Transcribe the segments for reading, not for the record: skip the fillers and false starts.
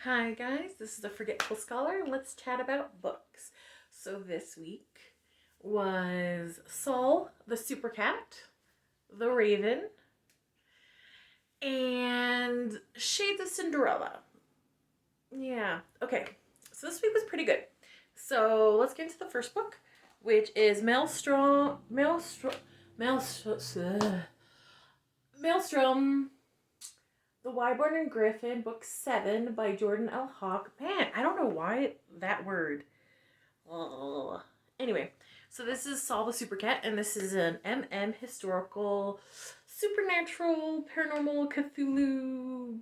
Hi guys, this is the Forgetful Scholar and let's chat about books. So this week was Saul the Super Cat, The Raven, and Shades of Cinderella. Yeah, okay. So this week was pretty good. So let's get into the first book, which is Maelstrom, The Whyborne and Griffin, Book 7 by Jordan L. Hawk. Man, I don't know why that word. Ugh. Anyway, so this is Saul the Super Cat, and this is an historical, supernatural, paranormal, Cthulhu,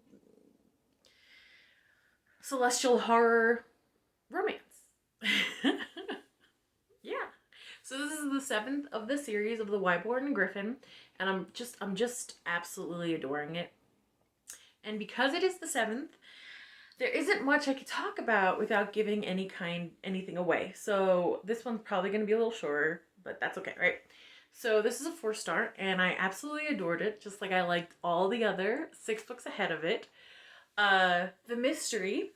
celestial horror romance. Yeah. So this is the seventh of the series of the Whyborne and Griffin, and I'm just absolutely adoring it. And because it is the seventh, there isn't much I could talk about without giving anything away. So this one's probably going to be a little shorter, but that's okay, right? So this is a 4-star, and I absolutely adored it, just like I liked all the other 6 books ahead of it. The mystery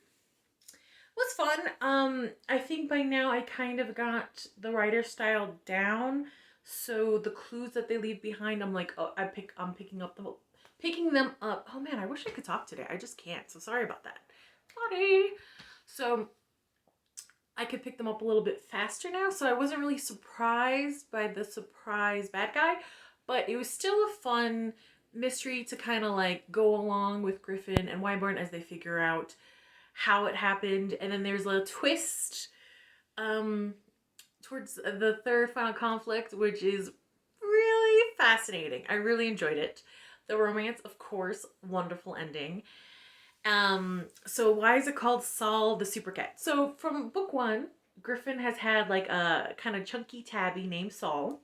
was fun. I think by now I kind of got the writer style down, so the clues that they leave behind, I'm like, oh, I'm picking them up. Oh man, I wish I could talk today. I just can't. So sorry about that. Sorry. So I could pick them up a little bit faster now, so I wasn't really surprised by the surprise bad guy, but it was still a fun mystery to kind of like go along with Griffin and Whyborne as they figure out how it happened. And then there's a twist towards the third final conflict, which is really fascinating. I really enjoyed it. The romance, of course, wonderful ending. So why is it called Saul the Super Cat? So from book 1, Griffin has had like a kind of chunky tabby named Saul.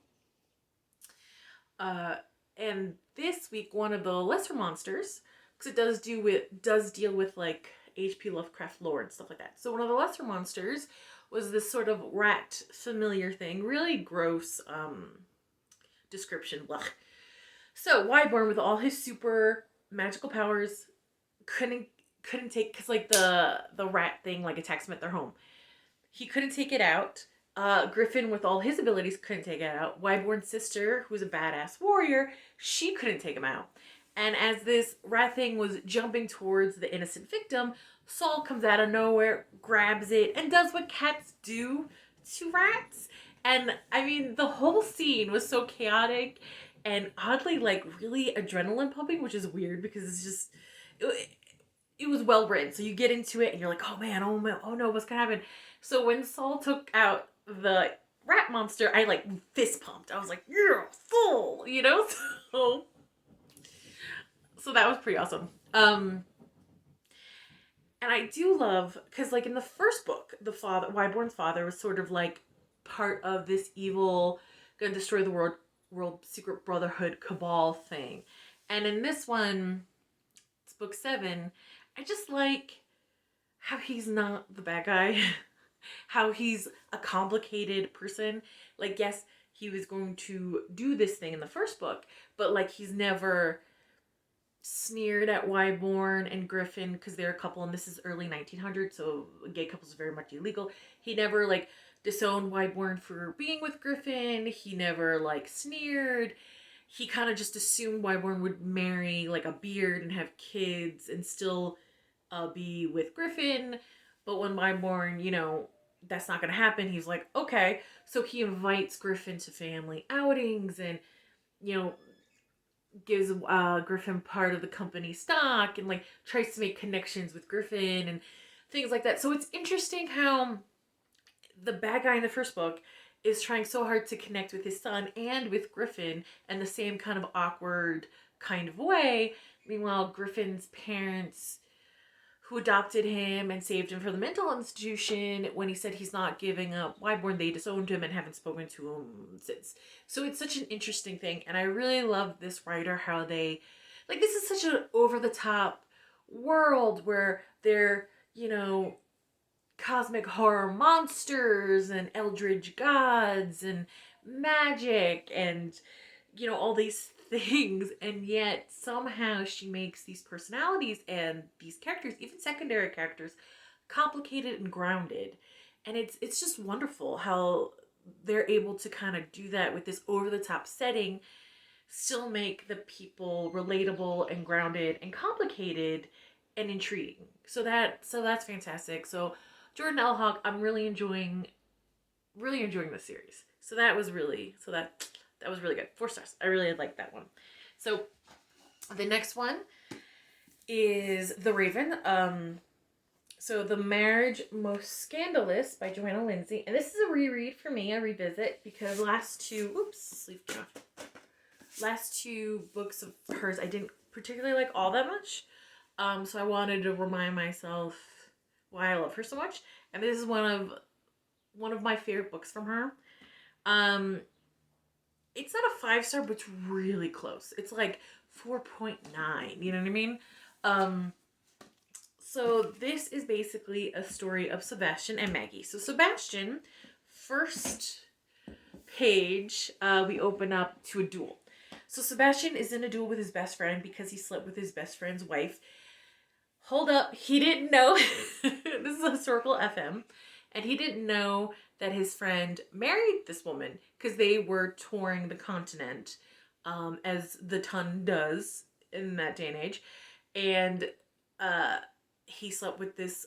And this week one of the lesser monsters, because it does deal with like H.P. Lovecraft lore and stuff like that. So one of the lesser monsters was this sort of rat familiar thing, really gross description. Blah. So Whyborne, with all his super magical powers, couldn't take, because like the rat thing like attacks him at their home. He couldn't take it out. Griffin, with all his abilities, couldn't take it out. Whyborne's sister, who's a badass warrior, she couldn't take him out. And as this rat thing was jumping towards the innocent victim, Saul comes out of nowhere, grabs it, and does what cats do to rats. And I mean, the whole scene was so chaotic and oddly like really adrenaline pumping, which is weird because it's just it was well written. So you get into it and you're like, oh man, oh no, what's gonna happen? So when Saul took out the rat monster, I like fist pumped. I was like, yeah, Saul, you know? So that was pretty awesome. And I do love, because like in the first book, Whyborne's father was sort of like part of this evil, gonna destroy the world secret brotherhood cabal thing. And in this one, it's book 7, I just like how he's not the bad guy. How he's a complicated person. Like, yes, he was going to do this thing in the first book, but like he's never sneered at Whyborne and Griffin because they're a couple, and this is early 1900s, so gay couples are very much illegal. He never like disowned Whyborne for being with Griffin. He never like sneered. He kind of just assumed Whyborne would marry like a beard and have kids and still be with Griffin. But when Whyborne, that's not going to happen, he's like, okay. So he invites Griffin to family outings and, gives Griffin part of the company stock and like tries to make connections with Griffin and things like that. So it's interesting how the bad guy in the first book is trying so hard to connect with his son and with Griffin in the same kind of awkward kind of way. Meanwhile, Griffin's parents, who adopted him and saved him from the mental institution, when he said he's not giving up Whyborne, they disowned him and haven't spoken to him since. So it's such an interesting thing, and I really love this writer, how they, like, this is such an over-the-top world where they're, cosmic horror monsters and eldritch gods and magic and, all these things, and yet somehow she makes these personalities and these characters, even secondary characters, complicated and grounded. And it's just wonderful how they're able to kind of do that with this over the top setting, still make the people relatable and grounded and complicated and intriguing. So that's fantastic. So Jordan L. Hawk, I'm really enjoying the series. So that was really good. 4 stars. I really liked that one. So the next one is The Raven. So The Marriage Most Scandalous by Johanna Lindsay. And this is a reread for me, a revisit, because last two books of hers I didn't particularly like all that much. So I wanted to remind myself why I love her so much. And this is one of my favorite books from her. It's not a 5-star, but it's really close. It's like 4.9. You know what I mean? So this is basically a story of Sebastian and Maggie. So Sebastian, first page, we open up to a duel. So Sebastian is in a duel with his best friend because he slept with his best friend's wife. Hold up, he didn't know. This is a historical FM. And he didn't know that his friend married this woman because they were touring the continent, as the ton does in that day and age. And he slept with this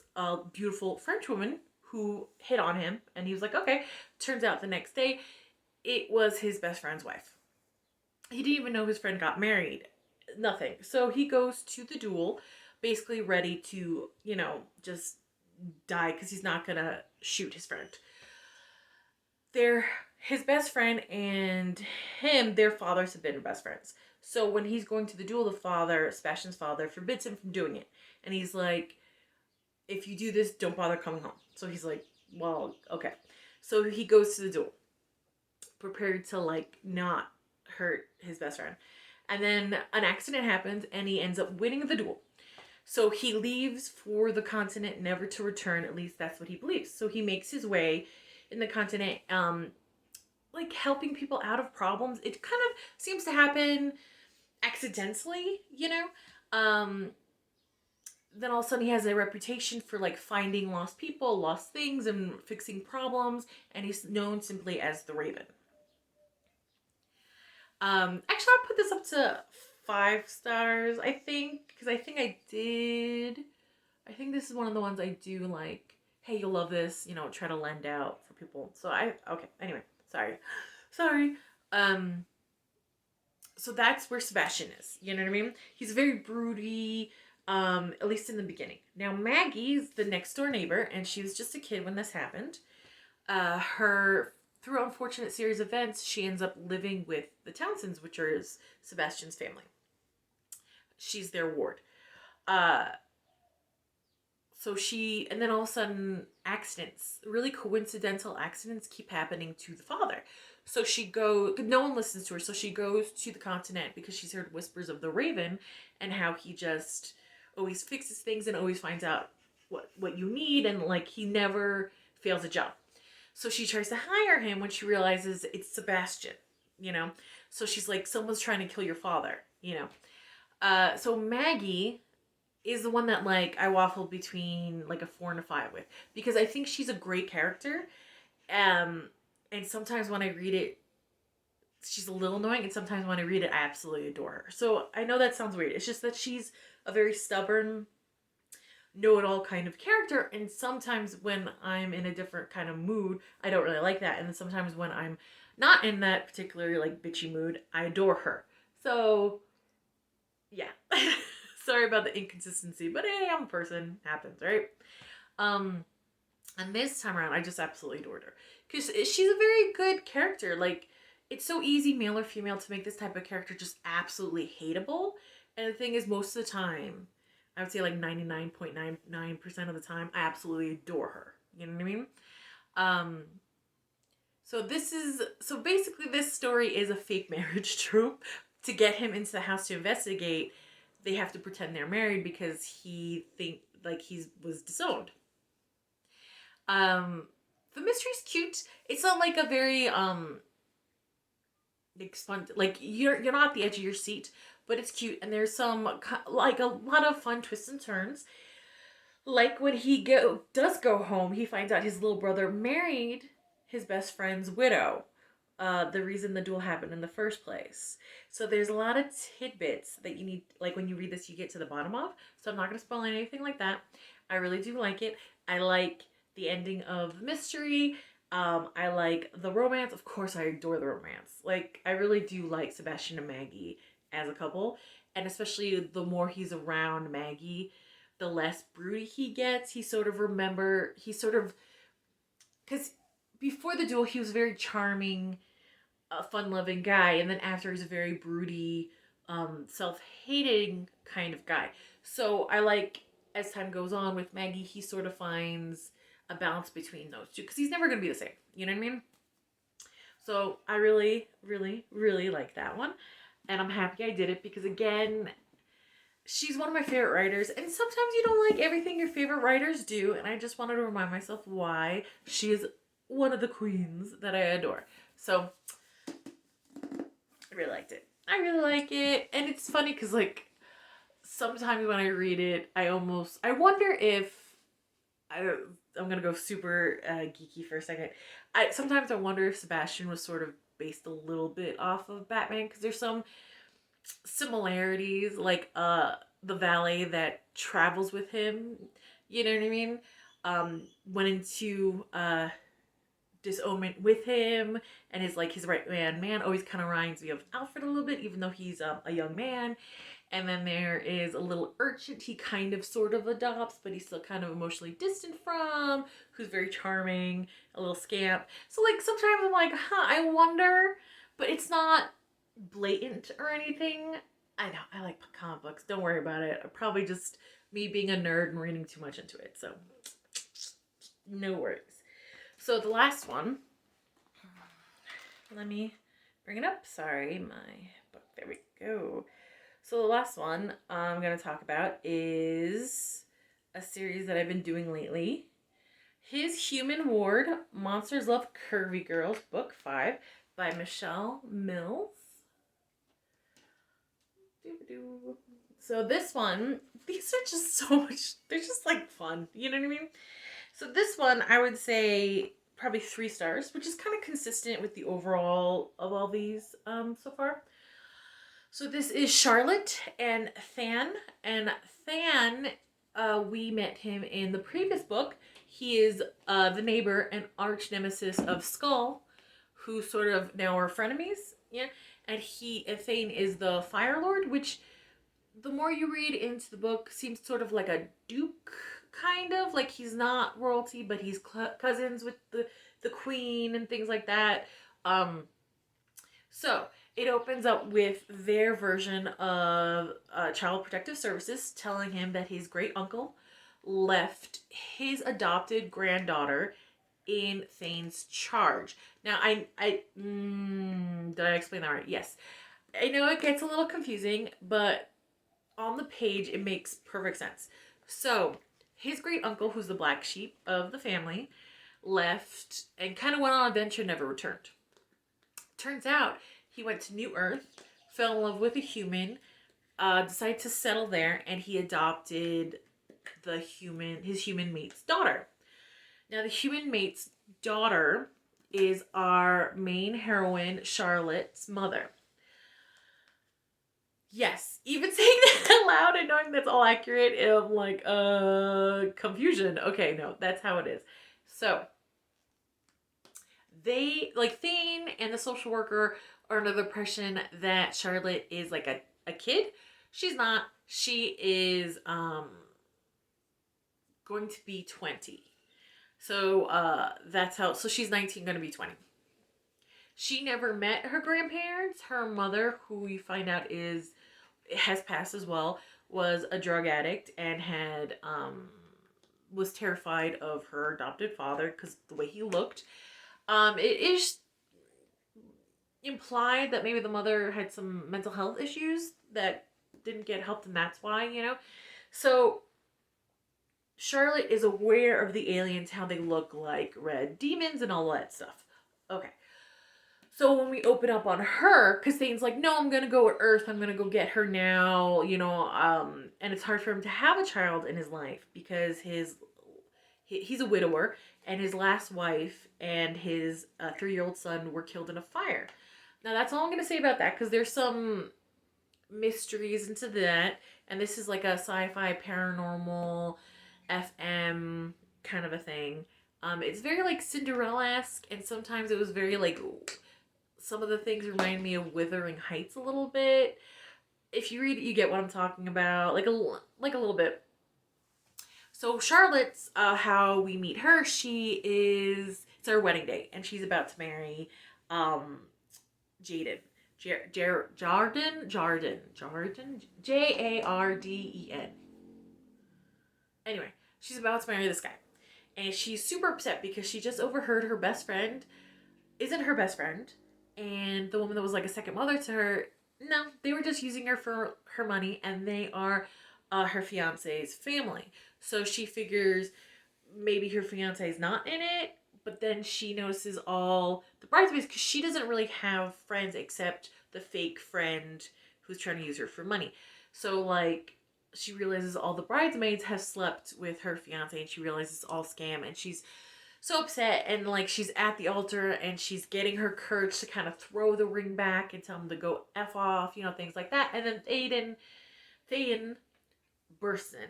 beautiful French woman who hit on him. And he was like, okay. Turns out the next day, it was his best friend's wife. He didn't even know his friend got married. Nothing. So he goes to the duel, basically ready to, just die because he's not going to shoot his friend. His best friend and him, their fathers have been best friends. So when he's going to the duel, Sebastian's father, forbids him from doing it. And he's like, if you do this, don't bother coming home. So he's like, well, okay. So he goes to the duel, prepared to not hurt his best friend. And then an accident happens and he ends up winning the duel. So he leaves for the continent, never to return. At least that's what he believes. So he makes his way in the continent, helping people out of problems. It kind of seems to happen accidentally, Then all of a sudden he has a reputation for finding lost people, lost things, and fixing problems. And he's known simply as the Raven. Actually, I'll put this up to 5 stars, I think, because I think this is one of the ones I do like. Hey, you'll love this, try to lend out for people. So anyway, sorry. So that's where Sebastian is, you know what I mean? He's very broody, at least in the beginning. Now Maggie's the next door neighbor, and she was just a kid when this happened. Through an unfortunate series of events, she ends up living with the Townsends, which are Sebastian's family. She's their ward. And then all of a sudden, really coincidental accidents keep happening to the father. So no one listens to her, so she goes to the continent because she's heard whispers of the Raven and how he just always fixes things and always finds out what you need, and he never fails a job. So she tries to hire him when she realizes it's Sebastian, So she's like, someone's trying to kill your father, So Maggie is the one that I waffled between a 4 and a 5 with, because I think she's a great character. And sometimes when I read it, she's a little annoying, and sometimes when I read it, I absolutely adore her. So I know that sounds weird. It's just that she's a very stubborn, know-it-all kind of character, and sometimes when I'm in a different kind of mood, I don't really like that, and then sometimes when I'm not in that particular bitchy mood, I adore her. So yeah. Sorry about the inconsistency, but hey, I'm a person. Happens, right? And this time around, I just absolutely adored her because she's a very good character. It's so easy, male or female, to make this type of character just absolutely hateable. And the thing is, most of the time, I would say 99.99% of the time, I absolutely adore her. You know what I mean? So basically this story is a fake marriage trope. To get him into the house to investigate, they have to pretend they're married because he was disowned. The mystery's cute. It's not a very like you're not at the edge of your seat, but it's cute, and there's some like a lot of fun twists and turns. Like when he does go home, he finds out his little brother married his best friend's widow. The reason the duel happened in the first place. So there's a lot of tidbits that you need, like when you read this, you get to the bottom of. So I'm not going to spoil anything like that. I really do like it. I like the ending of the mystery. I like the romance. Of course, I adore the romance. Like, I really do like Sebastian and Maggie as a couple. And especially the more he's around Maggie, the less broody he gets. He sort of, because before the duel, he was very charming, a fun-loving guy. And then after, he's a very broody, self-hating kind of guy. So I like, as time goes on with Maggie, he sort of finds a balance between those two, because he's never going to be the same. You know what I mean? So I really, really, really like that one. And I'm happy I did it because, again, she's one of my favorite writers. And sometimes you don't like everything your favorite writers do. And I just wanted to remind myself why she is one of the queens that I adore. So I really liked it. I really like it. And it's funny because, like, sometimes when I read it, I wonder if I'm gonna go super geeky for a second. Sometimes I wonder if Sebastian was sort of based a little bit off of Batman, because there's some similarities, like the valet that travels with him. You know what I mean? Went into disownment with him, and is like his right man. Man always kind of reminds me of Alfred a little bit, even though he's a young man. And then there is a little urchin he kind of sort of adopts, but he's still kind of emotionally distant from, who's very charming, a little scamp. So, like, sometimes I'm like, I wonder, but it's not blatant or anything. I know, I like comic books. Don't worry about it. Probably just me being a nerd and reading too much into it. So, no worries. So, the last one, let me bring it up. Sorry, my book. There we go. So the last one I'm going to talk about is a series that I've been doing lately. His Human Ward, Monsters Love Curvy Girls, Book 5 by Michele Mills. So this one, these are just so much, they're just like fun, you know what I mean? So this one, I would say probably 3 stars, which is kind of consistent with the overall of all these so far. So this is Charlotte and Than. And Than, we met him in the previous book. He is the neighbor and arch nemesis of Skull, who sort of now are frenemies. Yeah, and Thane is the Fire Lord, which the more you read into the book seems sort of like a duke, kind of like he's not royalty, but he's cousins with the queen and things like that. So it opens up with their version of Child Protective Services telling him that his great uncle left his adopted granddaughter in Thane's charge. Now, did I explain that right? Yes. I know it gets a little confusing, but on the page it makes perfect sense. So his great uncle, who's the black sheep of the family, left and kind of went on an adventure, never returned. Turns out he went to New Earth, fell in love with a human, decided to settle there, and he adopted his human mate's daughter. Now, the human mate's daughter is our main heroine, Charlotte's mother. Yes, even saying that out loud and knowing that's all accurate, I'm like, confusion. Okay, no, that's how it is. So, they, like, Thane and the social worker are under the impression that Charlotte is like a kid. She's not. She is going to be 20. So that's how, so she's 19, going to be 20. She never met her grandparents. Her mother, who we find out has passed as well, was a drug addict and was terrified of her adopted father because the way he looked. It is implied that maybe the mother had some mental health issues that didn't get helped, and that's why, So Charlotte is aware of the aliens, how they look like red demons and all that stuff. Okay. So when we open up on her, because Thane's like, no, I'm gonna go with Earth. I'm gonna go get her now. And it's hard for him to have a child in his life because he's a widower, and his last wife and his 3-year-old son were killed in a fire. Now that's all I'm gonna say about that because there's some mysteries into that, and this is like a sci-fi paranormal FM kind of a thing. It's very like Cinderella-esque, and sometimes it was very like some of the things remind me of Wuthering Heights a little bit. If you read it, you get what I'm talking about, like a little bit. So Charlotte's how we meet her. It's our wedding day, and she's about to marry um, Jaden. Jarden, Jarden. Anyway, she's about to marry this guy. And she's super upset because she just overheard her best friend isn't her best friend. And the woman that was like a second mother to her, no, they were just using her for her money, and they are her fiance's family. So she figures maybe her fiance is not in it, but then she notices all the bridesmaids because she doesn't really have friends except the fake friend who's trying to use her for money. So like she realizes all the bridesmaids have slept with her fiance, and she realizes it's all scam, and she's so upset, and like she's at the altar and she's getting her courage to kind of throw the ring back and tell him to go F off, things like that. And then Thaden bursts in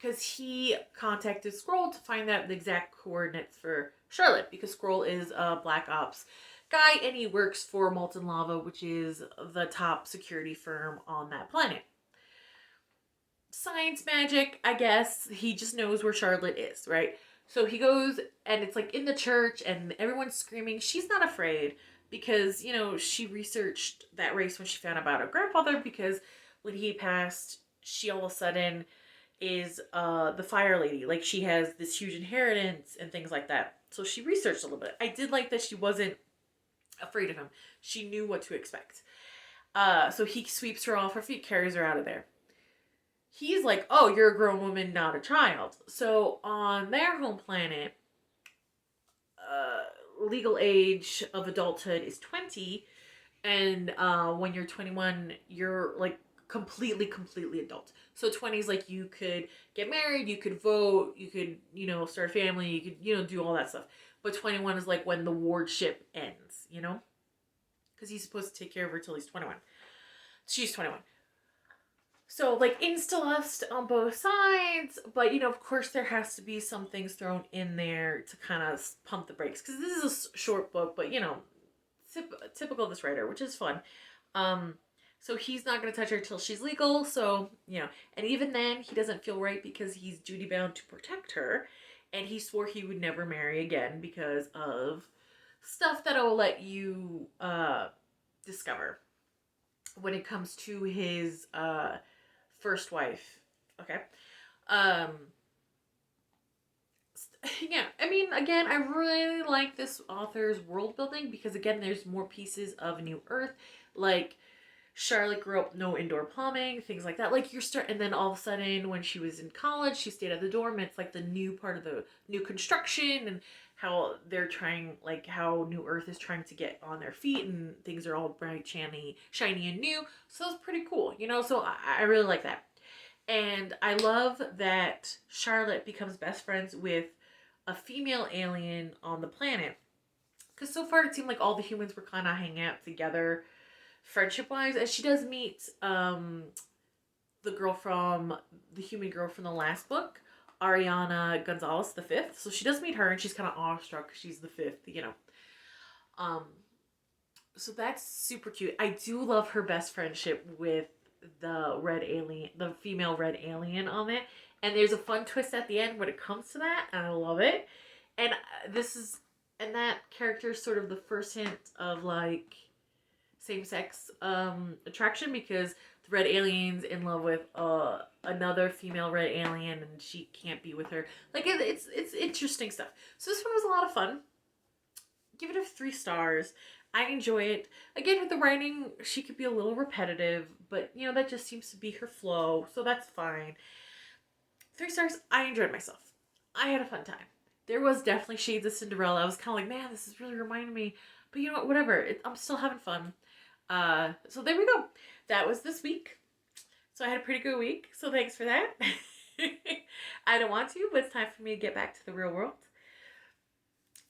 because he contacted Scroll to find out the exact coordinates for Charlotte, because Scroll is a Black Ops guy and he works for Molten Lava, which is the top security firm on that planet. Science magic, I guess. He just knows where Charlotte is, right? So he goes, and it's like in the church, and everyone's screaming. She's not afraid because, she researched that race when she found out about her grandfather, because when he passed, she all of a sudden is the fire lady. Like, she has this huge inheritance and things like that. So she researched a little bit. I did like that she wasn't afraid of him. She knew what to expect. So he sweeps her off her feet, carries her out of there. He's like, oh, you're a grown woman, not a child. So on their home planet, legal age of adulthood is 20. And when you're 21, you're like completely adult. So 20 is like you could get married, you could vote, you could, start a family, you could, do all that stuff. But 21 is like when the wardship ends, because he's supposed to take care of her till he's 21. She's 21. So, like, insta-lust on both sides, but, of course there has to be some things thrown in there to kind of pump the brakes, because this is a short book, but, typical of this writer, which is fun. So he's not going to touch her till she's legal, so, and even then, he doesn't feel right because he's duty-bound to protect her, and he swore he would never marry again because of stuff that I'll let you, discover when it comes to his, first wife. Okay. Yeah, I mean, again, I really like this author's world building because, again, there's more pieces of New Earth. Like, Charlotte grew up no indoor plumbing, things like that. Like, and then all of a sudden, when she was in college, she stayed at the dorm, and it's like the new part of the new construction, and how they're trying, like, how New Earth is trying to get on their feet, and things are all bright, shiny, and new. So that's pretty cool, so I really like that. And I love that Charlotte becomes best friends with a female alien on the planet. Because so far it seemed like all the humans were kind of hanging out together friendship-wise. And she does meet the human girl from the last book, Ariana Gonzalez, the fifth. So she does meet her, and she's kind of awestruck because she's the fifth, So that's super cute. I do love her best friendship with the female red alien on it. And there's a fun twist at the end when it comes to that, and I love it. And that character is sort of the first hint of, like, same-sex attraction, because the red alien's in love with another female red alien, and she can't be with her. Like, it's interesting stuff. So this one was a lot of fun. Give it a 3 stars. I enjoy it. Again, with the writing, she could be a little repetitive, but, that just seems to be her flow, so that's fine. 3 stars. I enjoyed myself. I had a fun time. There was definitely shades of Cinderella. I was kind of like, man, this is really reminding me. But you know what? Whatever. I'm still having fun. So there we go. That was this week. So I had a pretty good week. So thanks for that. I don't want to, but it's time for me to get back to the real world.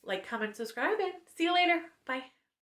Like, comment, subscribe, and see you later. Bye.